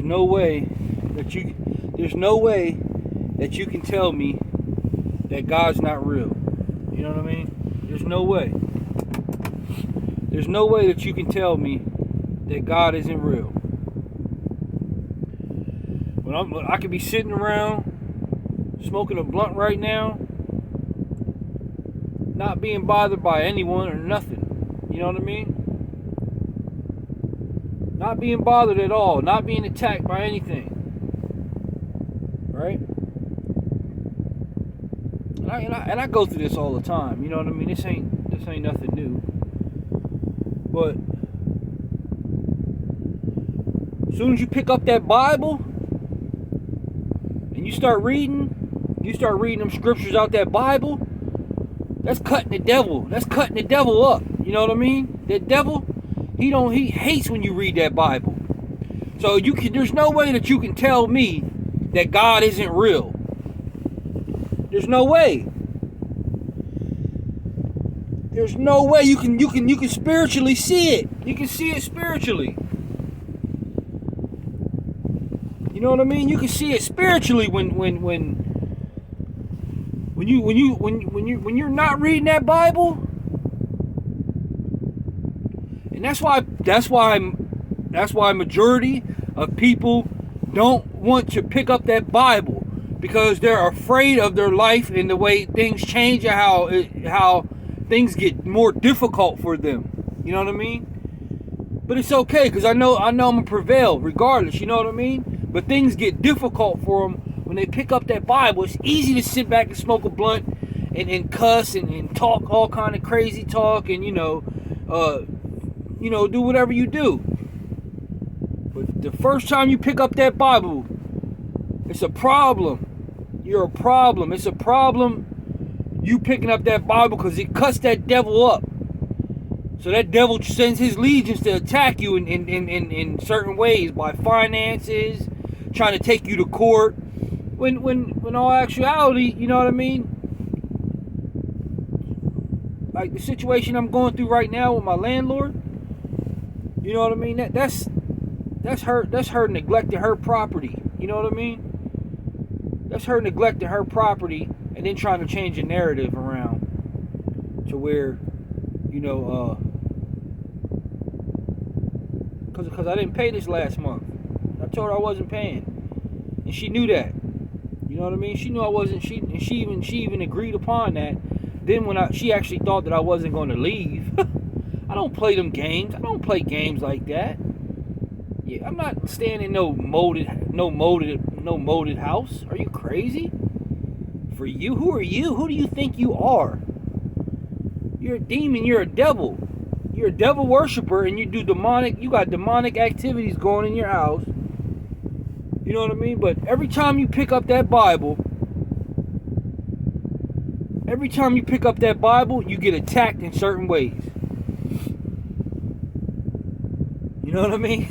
no way that you can tell me that God's not real. You know what I mean? There's no way. There's no way that you can tell me that God isn't real. When I could be sitting around smoking a blunt right now, not being bothered by anyone or nothing. You know what I mean? Not being bothered at all, not being attacked by anything. Right? And I go through this all the time. You know what I mean? This ain't nothing new. But as soon as you pick up that Bible and you start reading them scriptures out that Bible, that's cutting the devil. That's cutting the devil up. You know what I mean? The devil, he hates when you read that Bible. So there's no way that you can tell me that God isn't real. There's no way. There's no way you can spiritually see it. You can see it spiritually. You know what I mean? You can see it spiritually when you're not reading that Bible. And that's why majority of people don't want to pick up that Bible, because they're afraid of their life and the way things change, and how things get more difficult for them. You know what I mean? But it's okay, because I know I'm gonna prevail regardless. You know what I mean? But things get difficult for them when they pick up that Bible. It's easy to sit back and smoke a blunt and cuss and talk all kind of crazy talk and do whatever you do. But the first time you pick up that Bible, it's a problem. You're a problem. It's a problem you picking up that Bible, because it cuts that devil up. So that devil sends his legions to attack you in certain ways, by finances, trying to take you to court. When all actuality, you know what I mean? Like the situation I'm going through right now with my landlord, you know what I mean? That's her neglecting her property. You know what I mean? That's her neglecting her property and then trying to change the narrative around to where, because I didn't pay this last month. I told her I wasn't paying, and she knew that. You know what I mean? She knew I wasn't. She even agreed upon that. Then when she actually thought that I wasn't going to leave. I don't play them games. I don't play games like that. Yeah, I'm not staying in no molded house. Are you crazy? For you? Who are you? Who do you think you are? You're a demon. You're a devil. You're a devil worshiper, and you got demonic activities going in your house. You know what I mean? But every time you pick up that Bible, you get attacked in certain ways. You know what I mean?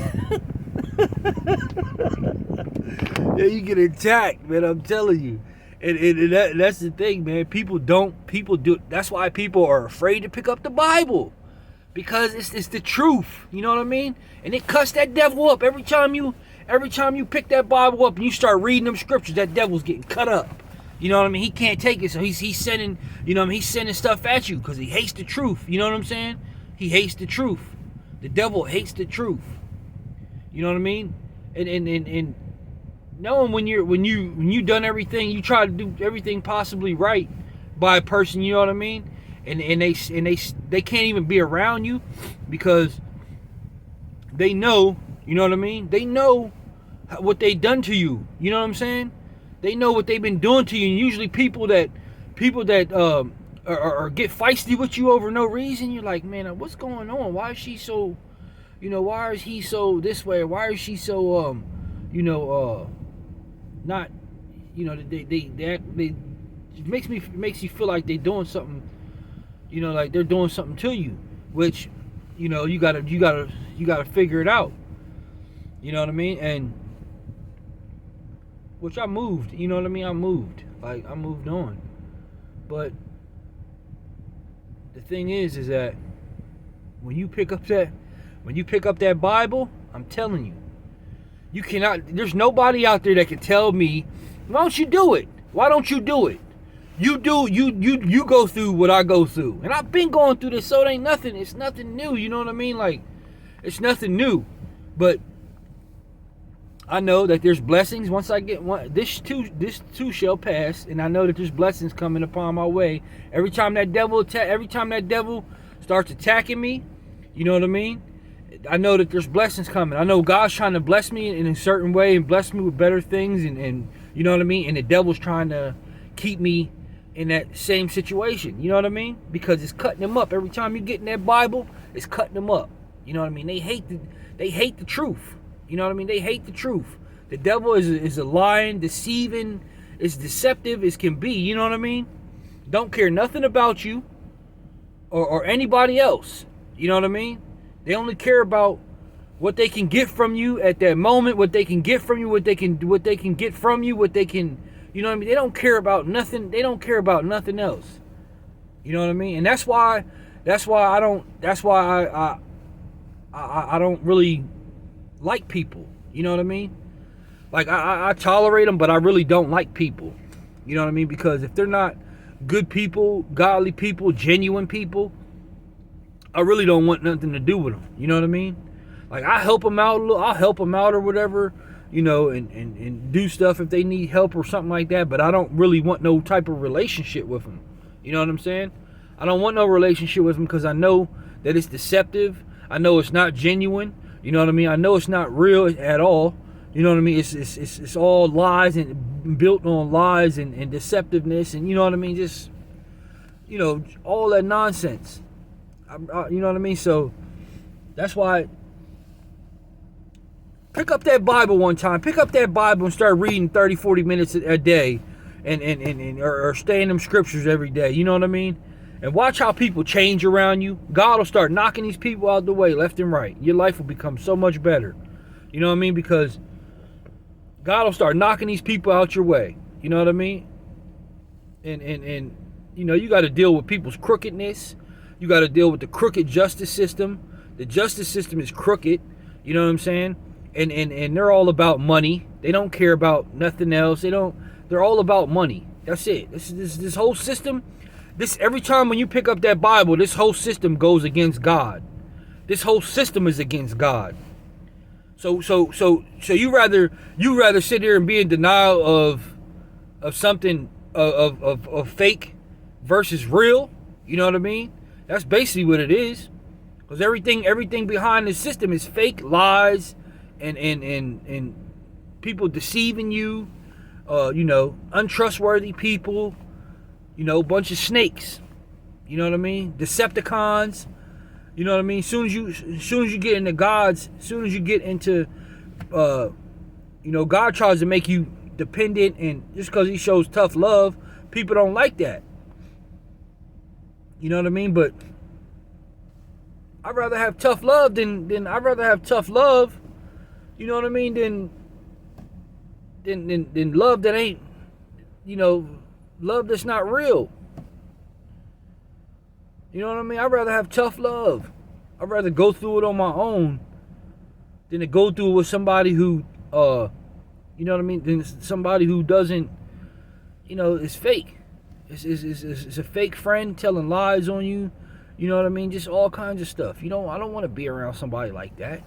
Yeah, you get attacked, man. I'm telling you. And that's the thing, man. People do. That's why people are afraid to pick up the Bible, because it's the truth. You know what I mean? And it cuts that devil up every time you pick that Bible up and you start reading them scriptures. That devil's getting cut up. You know what I mean? He can't take it, so he's sending. You know what I mean? He's sending stuff at you because he hates the truth. You know what I'm saying? He hates the truth. The devil hates the truth. You know what I mean? And knowing when you done everything, you try to do everything possibly right by a person, you know what I mean? And they can't even be around you because they know, you know what I mean? They know what they done to you. You know what I'm saying? They know what they've been doing to you. And usually people that or get feisty with you over no reason, you're like, man, what's going on? Why is she so, why is he so this way? Why is she so not, they it makes you feel like they're doing something, like they're doing something to you, which, you gotta figure it out. You know what I mean? And which I moved, you know what I mean? I moved on. But the thing is that when you pick up that Bible, I'm telling you, You cannot, there's nobody out there that can tell me, why don't you do it? Why don't you do it? You go through what I go through. And I've been going through this, so it ain't nothing. It's nothing new, you know what I mean? Like, it's nothing new. But I know that there's blessings once I get one. This too shall pass, and I know that there's blessings coming upon my way. Every time that devil starts attacking me, you know what I mean? I know that there's blessings coming. I know God's trying to bless me in a certain way and bless me with better things, and you know what I mean? And the devil's trying to keep me in that same situation, you know what I mean? Because it's cutting them up. Every time you get in that Bible, it's cutting them up. You know what I mean? They hate the truth. You know what I mean? They hate the truth. The devil is a lying, deceiving, is deceptive as can be, you know what I mean? Don't care nothing about you or anybody else. You know what I mean? They only care about what they can get from you at that moment, what they can get from you, what they can get from you, what they can, you know what I mean? They don't care about nothing. They don't care about nothing else. You know what I mean? And that's why I don't really like people. You know what I mean? Like, I tolerate them, but I really don't like people. You know what I mean? Because if they're not good people, godly people, genuine people, I really don't want nothing to do with them. You know what I mean? Like, I help them out a little. I'll help them out or whatever, you know, and do stuff if they need help or something like that. But I don't really want no type of relationship with them. You know what I'm saying? I don't want no relationship with them because I know that it's deceptive. I know it's not genuine. You know what I mean? I know it's not real at all. You know what I mean? It's all lies and built on lies and deceptiveness, and you know what I mean? Just, you know, all that nonsense. You know what I mean? So that's why, pick up that Bible one time. Pick up that Bible and start reading 30, 40 minutes a day, or stay in them scriptures every day. You know what I mean? And watch how people change around you. God will start knocking these people out the way left and right. Your life will become so much better. You know what I mean? Because God will start knocking these people out your way. You know what I mean? And you know, you got to deal with people's crookedness. You got to deal with the crooked justice system. The justice system is crooked. You know what I'm saying? And they're all about money. They don't care about nothing else. They're all about money. That's it. This whole system, every time when you pick up that Bible, this whole system goes against God. This whole system is against God. So you rather sit here and be in denial of something of fake versus real. You know what I mean? That's basically what it is. Because everything behind the system is fake lies and people deceiving you. You know, untrustworthy people. You know, bunch of snakes. You know what I mean? Decepticons. You know what I mean? As soon as you get into God's, as soon as you get into, you know, God tries to make you dependent, and just because He shows tough love, people don't like that. You know what I mean? But I'd rather have tough love than you know what I mean? Than love that ain't, you know, love that's not real. You know what I mean? I'd rather have tough love. I'd rather go through it on my own than to go through it with somebody who, you know what I mean? Than somebody who doesn't, you know, is fake. It's a fake friend telling lies on you. You know what I mean? Just all kinds of stuff. I don't want to be around somebody like that.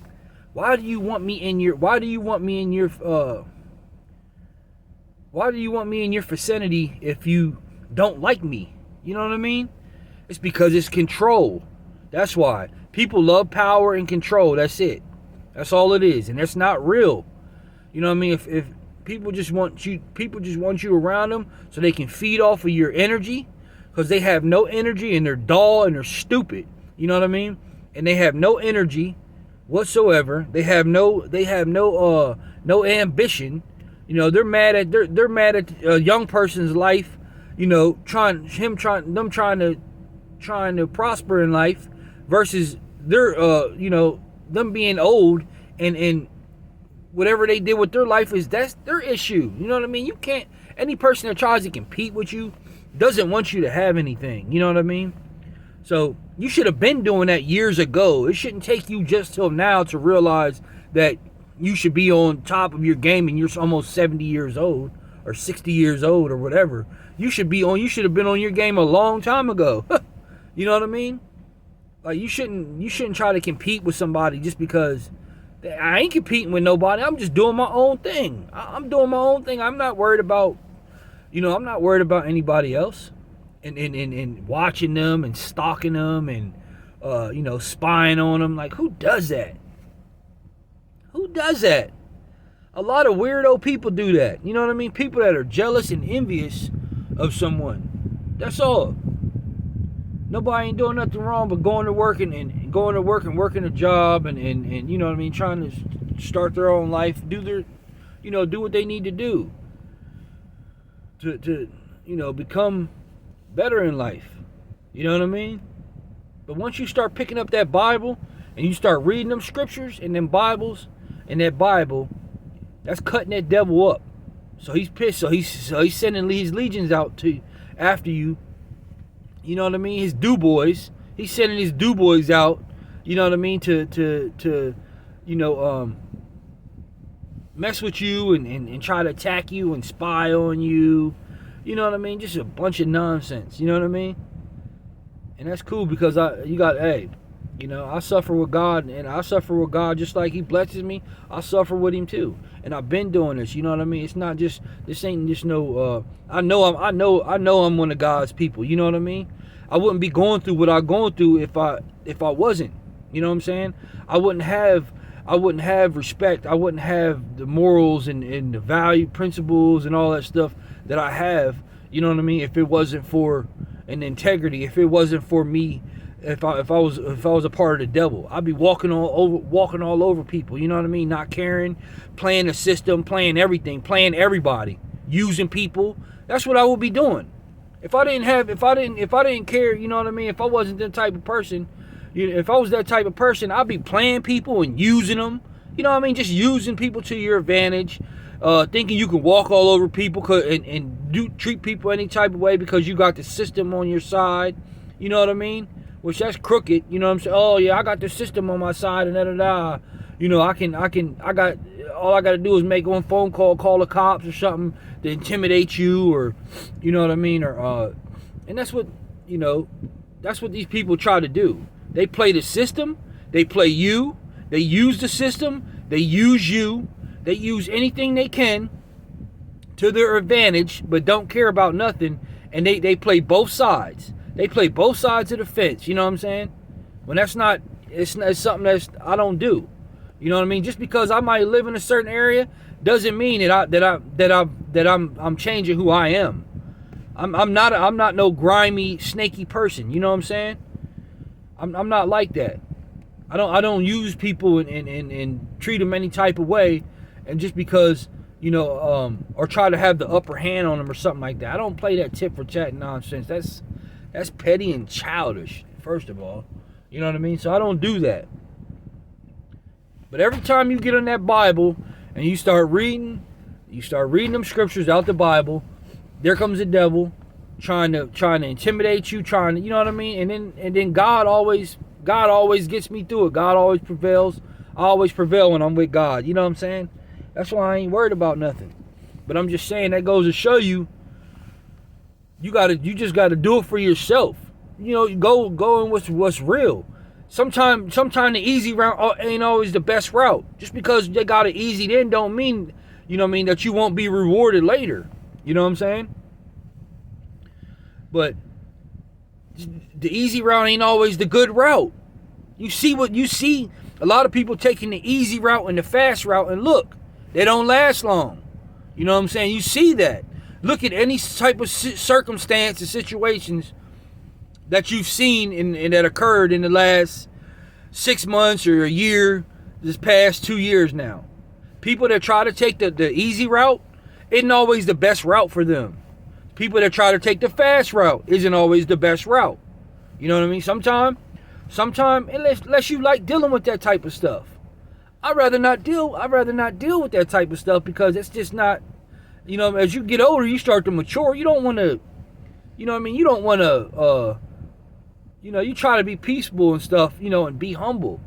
Why do you want me in your vicinity if you don't like me? You know what I mean? It's because it's control. That's why. People love power and control. That's it. That's all it is. And that's not real. You know what I mean? If people just want you around them so they can feed off of your energy, because they have no energy and they're dull and they're stupid. You know what I mean? And they have no energy whatsoever. They have no ambition. You know, they're mad at a young person's life. You know, trying to prosper in life versus their you know, them being old and whatever they did with their life that's their issue. You know what I mean? You can't, any person that tries to compete with you doesn't want you to have anything. You know what I mean? So you should have been doing that years ago. It shouldn't take you just till now to realize that you should be on top of your game and you're almost 70 years old or 60 years old or whatever. You should have been on your game a long time ago. You know what I mean? Like you shouldn't try to compete with somebody just because I ain't competing with nobody. I'm just doing my own thing. I'm doing my own thing. I'm not worried about, I'm not worried about anybody else and watching them and stalking them and, spying on them. Like, who does that? Who does that? A lot of weirdo people do that. You know what I mean? People that are jealous and envious of someone. That's all. Nobody ain't doing nothing wrong but going to work and working a job and you know what I mean, trying to start their own life, do what they need to do to become better in life. You know what I mean? But once you start picking up that Bible and you start reading them scriptures and them Bibles and that Bible, that's cutting that devil up. So he's pissed. So he's sending his legions out after you. You know what I mean? His do-boys. He's sending his do-boys out, you know what I mean, to mess with you and try to attack you and spy on you. You know what I mean? Just a bunch of nonsense. You know what I mean? And that's cool because I suffer with God, and I suffer with God just like He blesses me. I suffer with Him too, and I've been doing this. You know what I mean? It's not just this ain't just no. I know I'm one of God's people. You know what I mean? I wouldn't be going through what I'm going through if I wasn't. You know what I'm saying? I wouldn't have respect. I wouldn't have the morals and the value principles and all that stuff that I have. You know what I mean? If it wasn't for an integrity, if it wasn't for me. If I was a part of the devil, I'd be walking all over people. You know what I mean? Not caring, playing the system, playing everything, playing everybody, using people. That's what I would be doing. If I didn't care, you know what I mean? If I wasn't that type of person, if I was that type of person, I'd be playing people and using them. You know what I mean? Just using people to your advantage, thinking you can walk all over people and treat people any type of way because you got the system on your side. You know what I mean? Which that's crooked, you know what I'm saying? Oh yeah, I got the system on my side and da. You know, all I gotta do is make one phone call the cops or something to intimidate you, or you know what I mean, or and that's what these people try to do. They play the system, they play you, they use the system, they use you, they use anything they can to their advantage, but don't care about nothing, and they play both sides. They play both sides of the fence, you know what I'm saying? When it's something I don't do. You know what I mean? Just because I might live in a certain area doesn't mean that I'm changing who I am. I'm not no grimy, snaky person, you know what I'm saying? I'm not like that. I don't use people and treat them any type of way, and just because or try to have the upper hand on them or something like that. I don't play that tit for tat nonsense. That's petty and childish, first of all. You know what I mean? So I don't do that. But every time you get in that Bible and you start reading them scriptures out the Bible, there comes the devil trying to intimidate you, you know what I mean? And then God always gets me through it. God always prevails. I always prevail when I'm with God. You know what I'm saying? That's why I ain't worried about nothing. But I'm just saying that goes to show you just gotta do it for yourself. You know, go in what's real. Sometimes the easy route ain't always the best route. Just because they got it easy then don't mean, you know what I mean, that you won't be rewarded later. You know what I'm saying? But the easy route ain't always the good route. You see a lot of people taking the easy route and the fast route, and look, they don't last long. You know what I'm saying? You see that. Look at any type of circumstance and situations that you've seen and that occurred in the last 6 months or a year, this past 2 years now. People that try to take the easy route isn't always the best route for them. People that try to take the fast route isn't always the best route. You know what I mean? Sometimes, unless you like dealing with that type of stuff, I'd rather not deal with that type of stuff because it's just not. You know, as you get older, you start to mature. You don't want to, you know what I mean? You don't want to, you try to be peaceable and stuff, and be humble.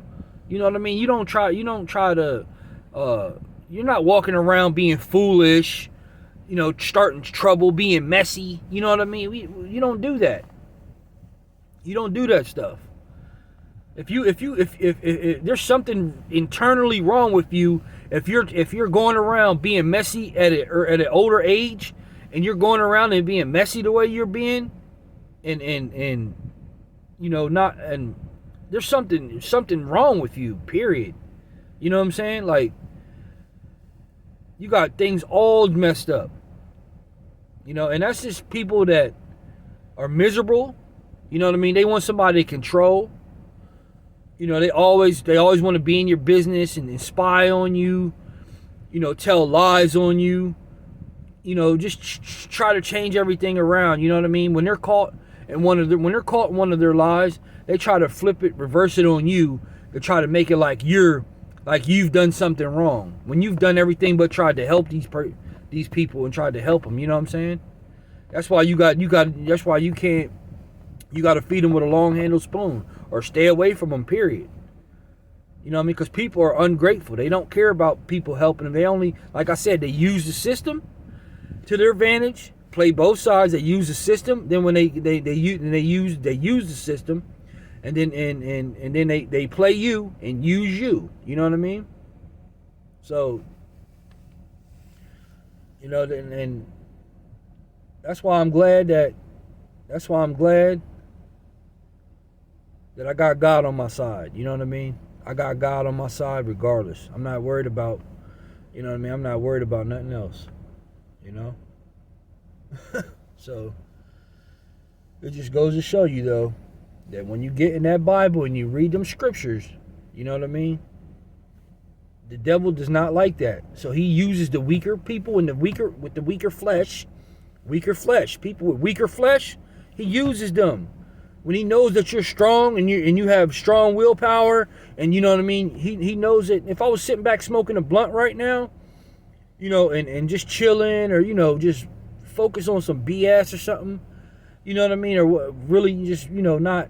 You know what I mean? You don't try to, You're not walking around being foolish, starting trouble, being messy. You know what I mean? You don't do that. You don't do that stuff. If there's something internally wrong with you, if you're going around being messy at an older age, and you're going around and being messy the way you're being, and not, and there's something wrong with you, period. You know what I'm saying? Like, you got things all messed up. And that's just people that are miserable. You know what I mean? They want somebody to control. They always want to be in your business and spy on you, tell lies on you, just try to change everything around. You know what I mean? When they're caught in one of their lies, they try to flip it, reverse it on you, to try to make it like you've done something wrong, when you've done everything but tried to help these people and tried to help them. You know what I'm saying? That's why you got to feed them with a long-handled spoon, or stay away from them, period. You know what I mean? Because people are ungrateful. They don't care about people helping them. They only, like I said, they use the system to their advantage, play both sides. They use the system. Then when they use the system, and then they play you and use you. You know what I mean? So, and that's why I'm glad that I got God on my side. You know what I mean? I got God on my side regardless. I'm not worried about, I'm not worried about nothing else. So, it just goes to show you, though, that when you get in that Bible and you read them scriptures, you know what I mean? The devil does not like that. So he uses the weaker people and with the weaker flesh, people with weaker flesh, he uses them. When he knows that you're strong and you have strong willpower, and you know what I mean, he knows it. If I was sitting back smoking a blunt right now, and just chilling, or just focus on some BS or something, you know what I mean, or really just not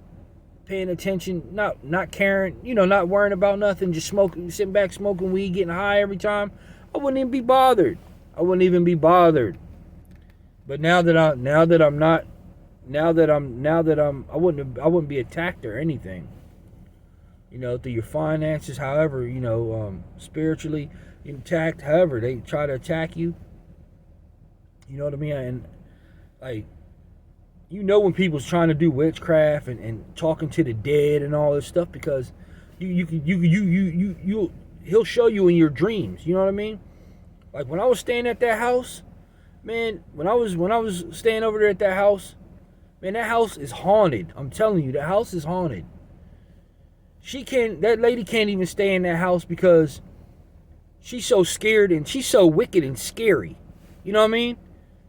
paying attention, not caring, not worrying about nothing, just sitting back smoking weed, getting high every time, I wouldn't even be bothered. I wouldn't be attacked or anything. Through your finances, however, spiritually attacked, however they try to attack you. You know what I mean? And like, when people's trying to do witchcraft and talking to the dead and all this stuff, because he'll show you in your dreams. You know what I mean? Like, when I was staying at that house, man, when I was staying over there at that house, man, that house is haunted. I'm telling you, the house is haunted. That lady can't even stay in that house because she's so scared and she's so wicked and scary. You know what I mean?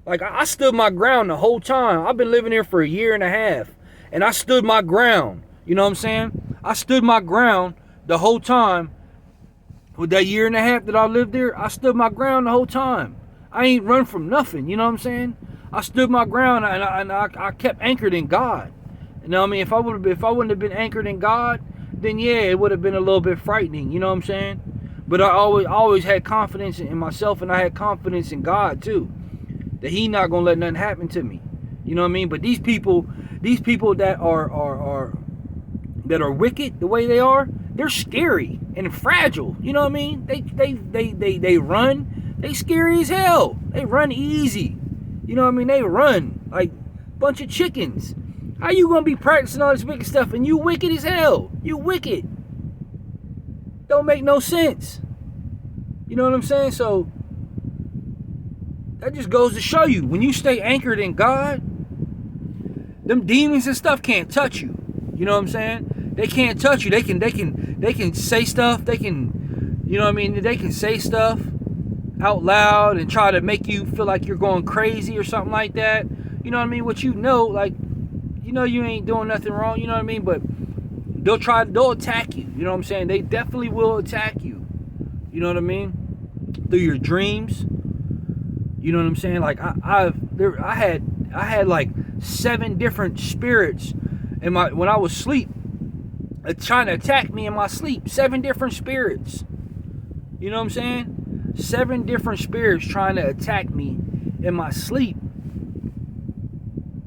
Like, I stood my ground the whole time. I've been living here for 1.5 years, and I stood my ground. You know what I'm saying? I stood my ground the whole time. With that 1.5 years that I lived there, I stood my ground the whole time. I ain't run from nothing. You know what I'm saying? I stood my ground, and I kept anchored in God. You know what I mean? If I wouldn't have been anchored in God, then yeah, it would have been a little bit frightening. You know what I'm saying? But I always had confidence in myself, and I had confidence in God too, that He not gonna let nothing happen to me. You know what I mean? But these people that are wicked the way they are, they're scary and fragile. You know what I mean? They run. They scary as hell. They run easy. You know what I mean? They run like a bunch of chickens. How you gonna be practicing all this wicked stuff and you wicked as hell? You wicked. Don't make no sense. You know what I'm saying? So that just goes to show you, when you stay anchored in God, them demons and stuff can't touch you. You know what I'm saying? They can't touch you. They can say stuff. They can, you know what I mean? They can say stuff out loud and try to make you feel like you're going crazy or something like that. You know what I mean? What like, you ain't doing nothing wrong. You know what I mean? But they'll attack you. You know what I'm saying? They definitely will attack you. You know what I mean? Through your dreams. You know what I'm saying? Like, I had like 7 different spirits when I was asleep, trying to attack me in my sleep. 7 different spirits. You know what I'm saying? 7 different spirits trying to attack me in my sleep.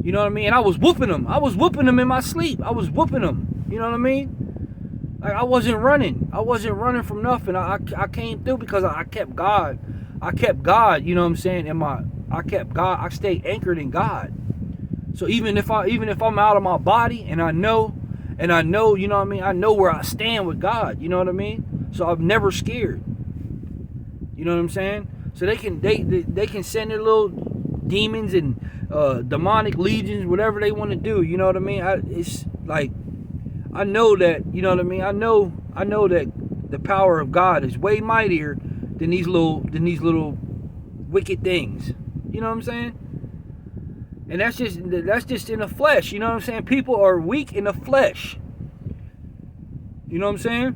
You know what I mean? And I was whooping them. I was whooping them in my sleep. I was whooping them. You know what I mean? Like, I wasn't running. I wasn't running from nothing. I came through because I kept God. I kept God, you know what I'm saying? I kept God. I stayed anchored in God. So even if I'm out of my body and I know, you know what I mean? I know where I stand with God, you know what I mean? So I'm never scared. You know what I'm saying? So they can send their little demons and demonic legions, whatever they want to do, you know what I mean? It's like, I know that, you know what I mean? I know that the power of God is way mightier than these little wicked things. You know what I'm saying? And that's just in the flesh, you know what I'm saying? People are weak in the flesh. You know what I'm saying?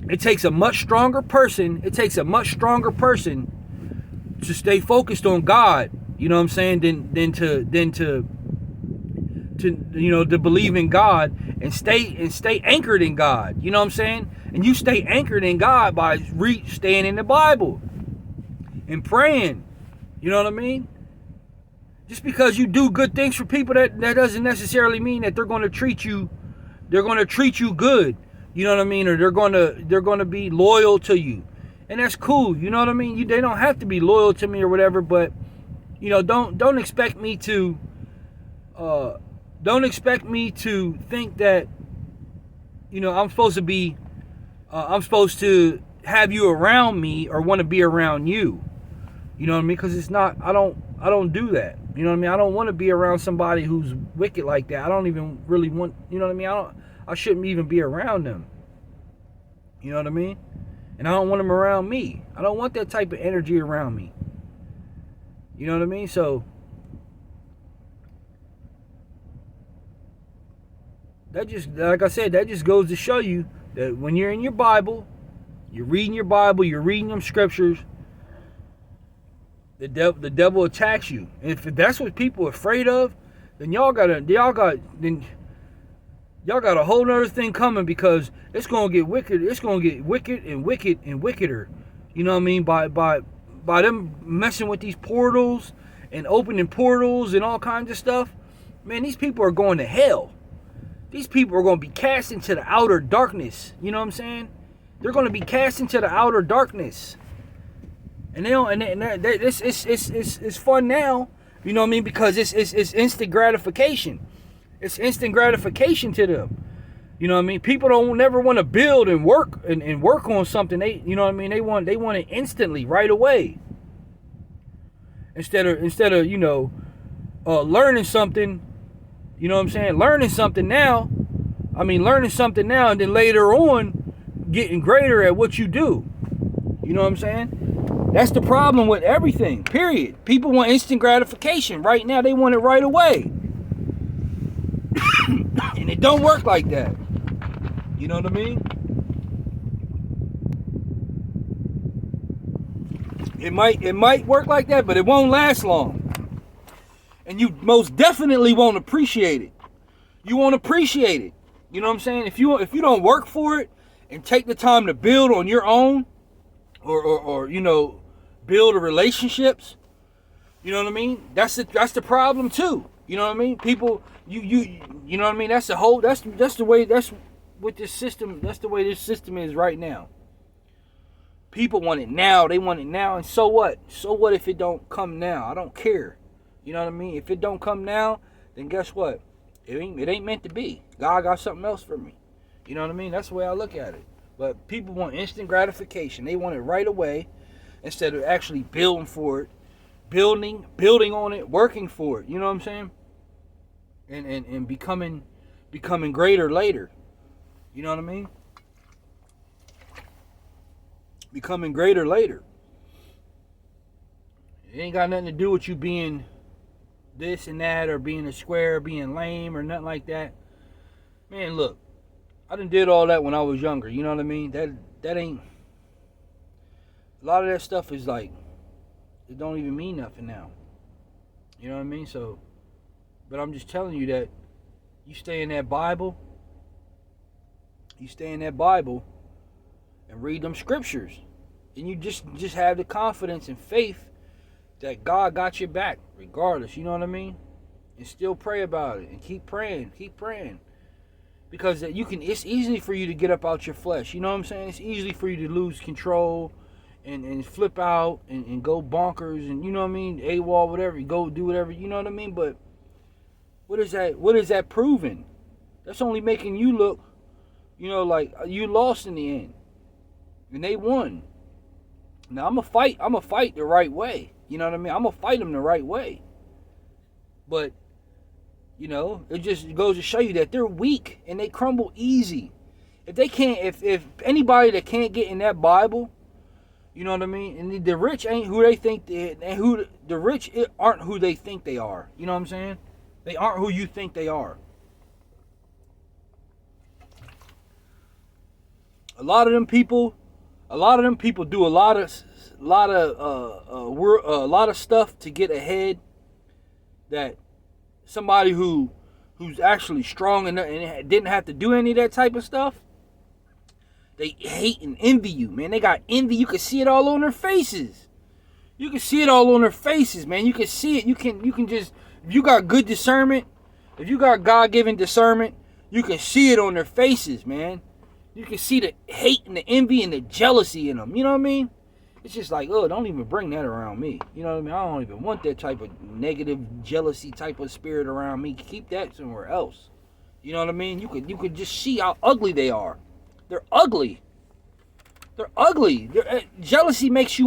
It takes a much stronger person to stay focused on God, you know what I'm saying, than to you know, to believe in God and stay anchored in God. You know what I'm saying? And you stay anchored in God by staying in the Bible and praying. You know what I mean? Just because you do good things for people, that doesn't necessarily mean that they're going to treat you good. You know what I mean? Or they're going to be loyal to you. And that's cool. You know what I mean? They don't have to be loyal to me or whatever, but you know, don't expect me to think that, you know, I'm supposed to have you around me or want to be around you. You know what I mean? Because it's not, I don't do that. You know what I mean? I don't want to be around somebody who's wicked like that. I don't even really want, you know what I mean? I shouldn't even be around them. You know what I mean? And I don't want them around me. I don't want that type of energy around me. You know what I mean? So that just, like I said, that just goes to show you that when you're in your Bible, you're reading them scriptures, the devil attacks you. And if that's what people are afraid of, then y'all got a whole nother thing coming, because it's gonna get wicked. It's gonna get wicked and wickeder. You know what I mean? By them messing with these portals and opening portals and all kinds of stuff. Man, these people are going to hell. These people are going to be cast into the outer darkness. You know what I'm saying? They're going to be cast into the outer darkness. And it's fun now. You know what I mean? Because it's instant gratification. It's instant gratification to them. You know what I mean? People don't never want to build and work and work on something. You know what I mean? They want it instantly, right away. Instead of you know, learning something. You know what I'm saying? Learning something now and then later on getting greater at what you do. You know what I'm saying? That's the problem with everything, period. People want instant gratification. Right now, they want it right away. And it don't work like that. You know what I mean? It might work like that, but it won't last long. And you most definitely won't appreciate it. You won't appreciate it. You know what I'm saying? If you don't work for it and take the time to build on your own, or you know, build relationships, you know what I mean? That's the problem too. You know what I mean? People, you know what I mean? That's the way this system is right now. People want it now. They want it now. And so what? So what if it don't come now? I don't care. You know what I mean? If it don't come now, then guess what? It ain't meant to be. God got something else for me. You know what I mean? That's the way I look at it. But people want instant gratification. They want it right away instead of actually building for it, building on it, working for it. You know what I'm saying? And becoming greater later. You know what I mean? Becoming greater later. It ain't got nothing to do with you being this and that, or being a square, or being lame, or nothing like that. Man, look, I done did all that when I was younger. You know what I mean? That ain't. A lot of that stuff is like, it don't even mean nothing now. You know what I mean? So, but I'm just telling you that you stay in that Bible. You stay in that Bible and read them scriptures. And you just have the confidence and faith that God got your back, regardless. You know what I mean? And still pray about it and keep praying, because it's easy for you to get up out your flesh. You know what I'm saying? It's easy for you to lose control and flip out and go bonkers and, you know what I mean, AWOL, whatever, you go do whatever, you know what I mean? But what is that proving? That's only making you look, you know, like you lost in the end. And they won. Now I'm gonna fight the right way. You know what I mean? I'm gonna fight them the right way. But you know, it just goes to show you that they're weak and they crumble easy. If they can't, if anybody that can't get in that Bible, you know what I mean? And the rich ain't who they think and the rich aren't who they think they are. You know what I'm saying? They aren't who you think they are. A lot of them people do a lot of stuff to get ahead that somebody who's actually strong and didn't have to do any of that type of stuff, they hate and envy you, man. They got envy. You can see it all on their faces. You can see it all on their faces, man. You can see it. You can just, if you got good discernment, if you got God-given discernment, you can see it on their faces, man. You can see the hate and the envy and the jealousy in them. You know what I mean? It's just like, oh, don't even bring that around me. You know what I mean? I don't even want that type of negative jealousy type of spirit around me. Keep that somewhere else. You know what I mean? You could just see how ugly they are. They're ugly. Jealousy makes you